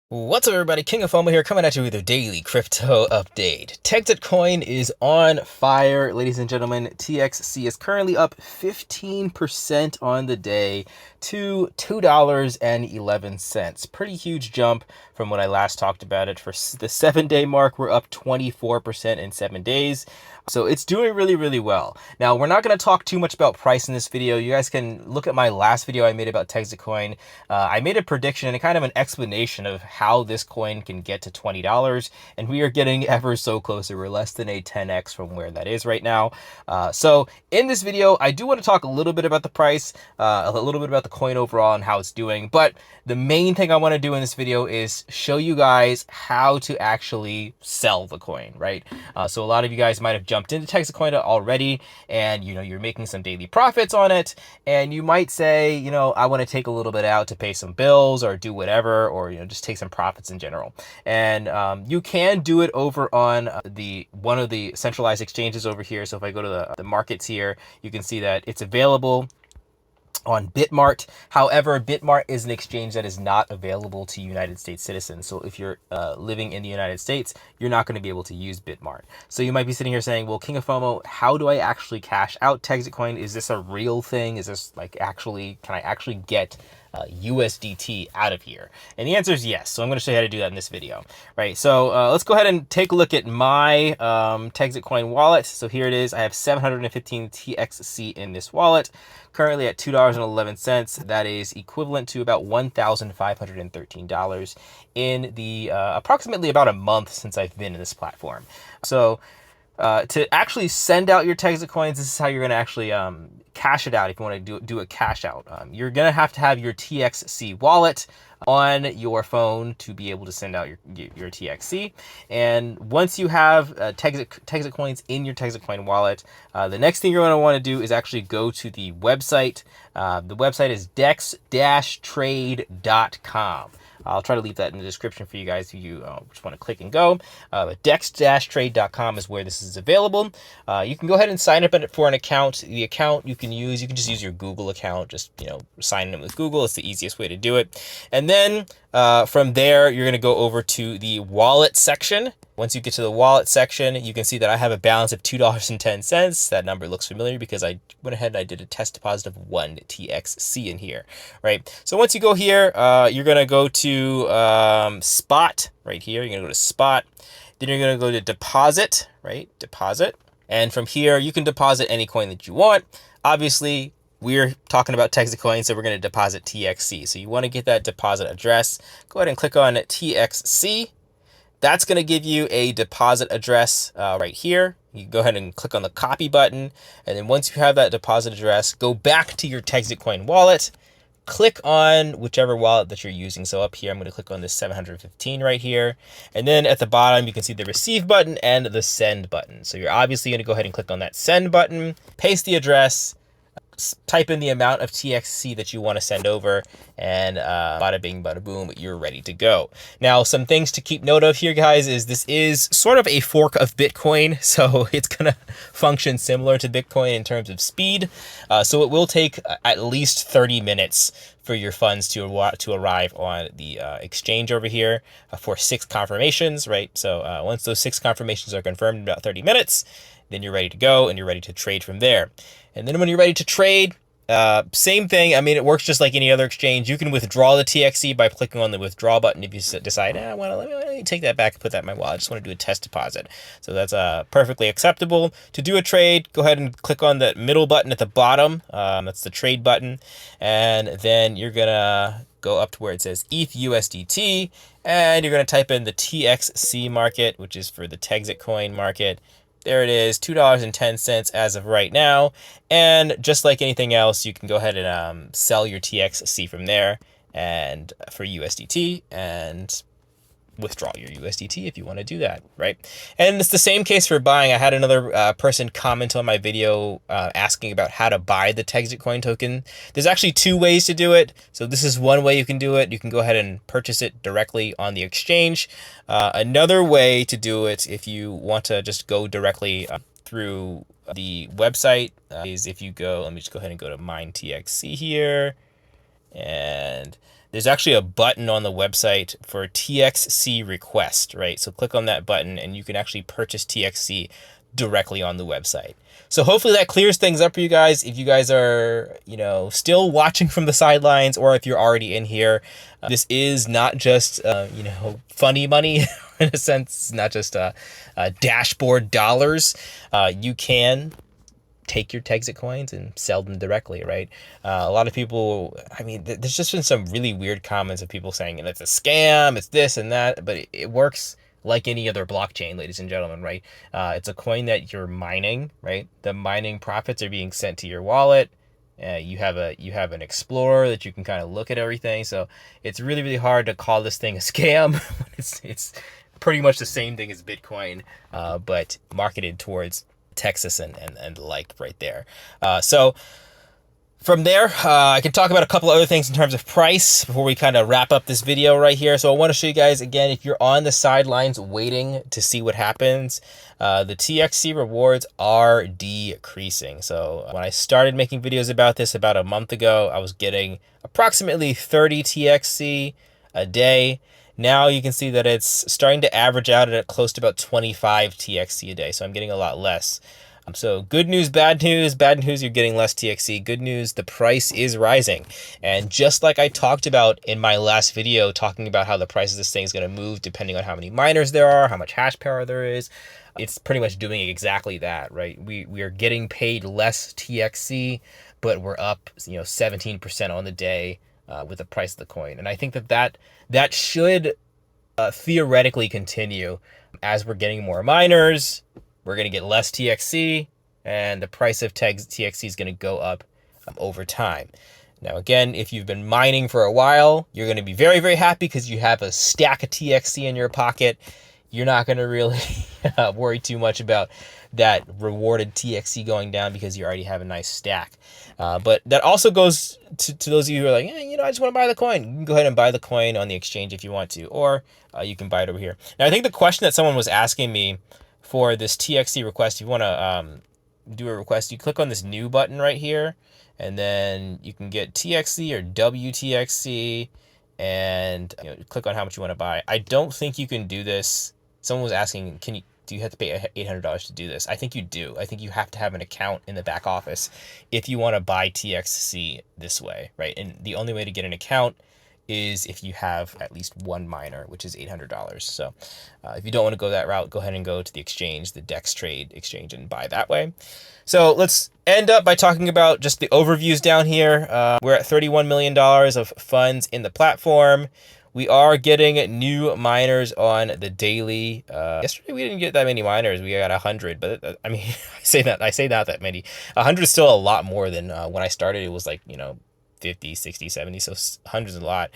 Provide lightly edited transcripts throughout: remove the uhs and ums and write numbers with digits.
What's up, everybody? King of Fomo here, coming at you with a daily crypto update. Texitcoin is on fire, ladies and gentlemen. TXC is currently up 15% on the day to $2.11. Pretty huge jump from when I last talked about it. For the 7-day mark, we're up 24% in 7 days. So it's doing really, really well. Now, we're not going to talk too much about price in this video. You guys can look at my last video I made about Texitcoin. I made a prediction and kind of an explanation of how this coin can get to $20, and we are getting ever so closer. We're less than a 10x from where that is right now. So in this video, I do want to talk a little bit about the price, a little bit about the coin overall and how it's doing. But the main thing I want to do in this video is show you guys how to actually sell the coin, right? So a lot of you guys might have jumped into Texitcoin already, and you're making some daily profits on it, and you might say, I want to take a little bit out to pay some bills or do whatever, or just take some profits in general. And you can do it over on one of the centralized exchanges over here. So if I go to the markets here, you can see that it's available on Bitmart. However, Bitmart is an exchange that is not available to United States citizens. So if you're living in the United States, you're not going to be able to use Bitmart. So you might be sitting here saying, well, King of Fomo, how do I actually cash out Texitcoin? Is this a real thing? Is this can I actually get USDT out of here? And the answer is yes. So I'm going to show you how to do that in this video, right? So let's go ahead and take a look at my Texitcoin wallet. So here it is. I have 715 TXC in this wallet, currently at $2.11. That is equivalent to about $1,513 in the approximately about a month since I've been in this platform. So to actually send out your Texitcoins, this is how you're going to actually cash it out. If you want to do a cash out, you're going to have your TXC wallet on your phone to be able to send out your TXC. And once you have Texitcoins in your Texitcoin wallet, the next thing you're going to want to do is actually go to the website. The website is dex-trade.com. I'll try to leave that in the description for you guys if you just want to click and go. Dex-trade.com is where this is available. You can go ahead and sign up for an account. The account you can just use your Google account. Just, sign in with Google. It's the easiest way to do it. And then from there, you're going to go over to the wallet section. Once you get to the wallet section, you can see that I have a balance of $2.10. That number looks familiar because I went ahead and I did a test deposit of 1 TXC in here, right? So once you go here, you're going to go to spot right here. You're going to go to spot. Then you're going to go to deposit, right? Deposit. And from here, you can deposit any coin that you want. Obviously, we're talking about Texitcoin, so we're going to deposit TXC. So you want to get that deposit address. Go ahead and click on TXC. That's going to give you a deposit address right here. You go ahead and click on the copy button. And then once you have that deposit address, go back to your Texitcoin wallet. Click on whichever wallet that you're using. So up here, I'm going to click on this 715 right here. And then at the bottom, you can see the receive button and the send button. So you're obviously going to go ahead and click on that send button, paste the address, type in the amount of TXC that you want to send over, and bada bing, bada boom, you're ready to go. Now, some things to keep note of here, guys, is this is sort of a fork of Bitcoin, so it's going to function similar to Bitcoin in terms of speed. So it will take at least 30 minutes for your funds to arrive on the exchange over here for 6 confirmations, right? So once those 6 confirmations are confirmed in about 30 minutes, then you're ready to go and you're ready to trade from there. And then when you're ready to trade, same thing. I mean, it works just like any other exchange. You can withdraw the TXC by clicking on the withdraw button if you decide, let me take that back and put that in my wallet. I just want to do a test deposit. So that's perfectly acceptable. To do a trade, go ahead and click on the middle button at the bottom. That's the trade button. And then you're going to go up to where it says ETH USDT, and you're going to type in the TXC market, which is for the Texitcoin market. There it is, $2.10 as of right now. And just like anything else, you can go ahead and sell your TXC from there and for USDT and withdraw your USDT if you want to do that, right? And it's the same case for buying. I had another person comment on my video asking about how to buy the Texitcoin token. There's actually 2 ways to do it. So this is one way you can do it. You can go ahead and purchase it directly on the exchange. Another way to do it, if you want to just go directly through the website, is if you go, let me just go ahead and go to Mine TXC here. And there's actually a button on the website for TXC request, right? So click on that button and you can actually purchase TXC directly on the website. So hopefully that clears things up for you guys. If you guys are, still watching from the sidelines, or if you're already in here, this is not just, funny money in a sense. It's not just dashboard dollars. You can take your Texitcoins and sell them directly, right? A lot of people, there's just been some really weird comments of people saying it's a scam, it's this and that, but it works like any other blockchain, ladies and gentlemen, right? It's a coin that you're mining, right? The mining profits are being sent to your wallet. You have an explorer that you can kind of look at everything. So it's really, really hard to call this thing a scam. It's pretty much the same thing as Bitcoin, but marketed towards Texas and the like right there. So from there, I can talk about a couple other things in terms of price before we kind of wrap up this video right here. So I want to show you guys again, if you're on the sidelines waiting to see what happens, the TXC rewards are decreasing. So when I started making videos about this about a month ago, I was getting approximately 30 TXC a day. Now you can see that it's starting to average out at close to about 25 TXC a day. So I'm getting a lot less. So good news, bad news. Bad news, you're getting less TXC. Good news, the price is rising. And just like I talked about in my last video, talking about how the price of this thing is going to move depending on how many miners there are, how much hash power there is, it's pretty much doing exactly that, right? We are getting paid less TXC, but we're up 17% on the day with the price of the coin. And I think that should theoretically continue as we're getting more miners. We're going to get less TXC, and the price of TXC is going to go up over time. Now, again, if you've been mining for a while, you're going to be very, very happy because you have a stack of TXC in your pocket. You're not going to really worry too much about that rewarded TXC going down because you already have a nice stack. But that also goes to those of you who are like, I just want to buy the coin. You can go ahead and buy the coin on the exchange if you want to, or you can buy it over here. Now, I think the question that someone was asking me for this TXC request, if you want to do a request, you click on this new button right here, and then you can get TXC or WTXC, and click on how much you want to buy. I don't think you can do this. Someone was asking, do you have to pay $800 to do this? I think you do. I think you have to have an account in the back office if you want to buy TXC this way, right? And the only way to get an account is if you have at least one miner, which is $800. So if you don't want to go that route, go ahead and go to the exchange, the DEX Trade exchange, and buy that way. So let's end up by talking about just the overviews down here. We're at $31 million of funds in the platform. We are getting new miners on the daily. Yesterday we didn't get that many miners. We got 100, but I say not that many. 100 is still a lot more than when I started. It was like 50, 60, 70, so 100 is a lot.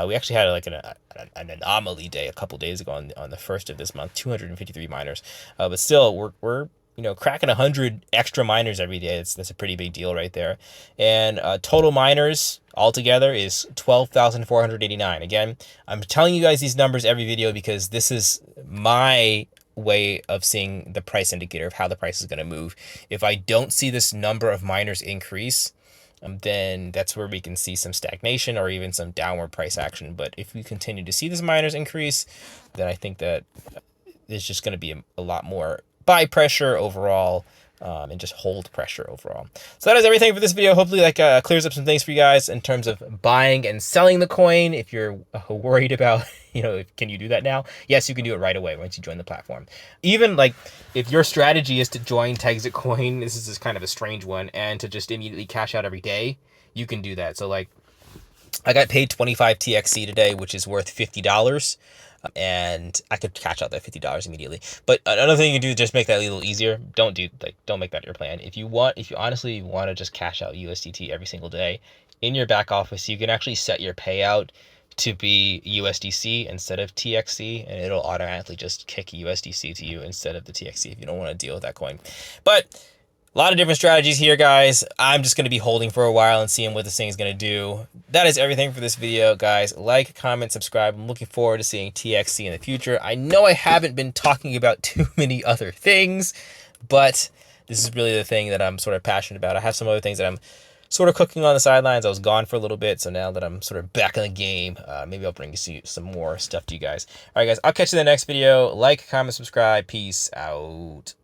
We actually had like an anomaly day a couple days ago on the first of this month, 253 miners. But still, we're cracking 100 extra miners every day. That's a pretty big deal right there. And total miners altogether is 12,489. Again, I'm telling you guys these numbers every video because this is my way of seeing the price indicator of how the price is going to move. If I don't see this number of miners increase, then that's where we can see some stagnation or even some downward price action. But if we continue to see these miners increase, then I think that there's just going to be a lot more buy pressure overall, and just hold pressure overall. So that is everything for this video. Hopefully that clears up some things for you guys in terms of buying and selling the coin. If you're worried about, can you do that now? Yes, you can do it right away once you join the platform. Even like if your strategy is to join Texitcoin, this is just kind of a strange one, and to just immediately cash out every day, you can do that. So like I got paid 25 TXC today, which is worth $50. And I could cash out that $50 immediately. But another thing you can do to just make that a little easier, don't make that your plan. If you honestly want to just cash out USDT every single day in your back office, you can actually set your payout to be USDC instead of TXC, and it'll automatically just kick USDC to you instead of the TXC if you don't want to deal with that coin. But a lot of different strategies here, guys. I'm just going to be holding for a while and seeing what this thing is going to do. That is everything for this video, guys. Like, comment, subscribe. I'm looking forward to seeing TXC in the future. I know I haven't been talking about too many other things, but this is really the thing that I'm sort of passionate about. I have some other things that I'm sort of cooking on the sidelines. I was gone for a little bit, so now that I'm sort of back in the game, maybe I'll bring you some more stuff to you guys. All right, guys, I'll catch you in the next video. Like, comment, subscribe. Peace out.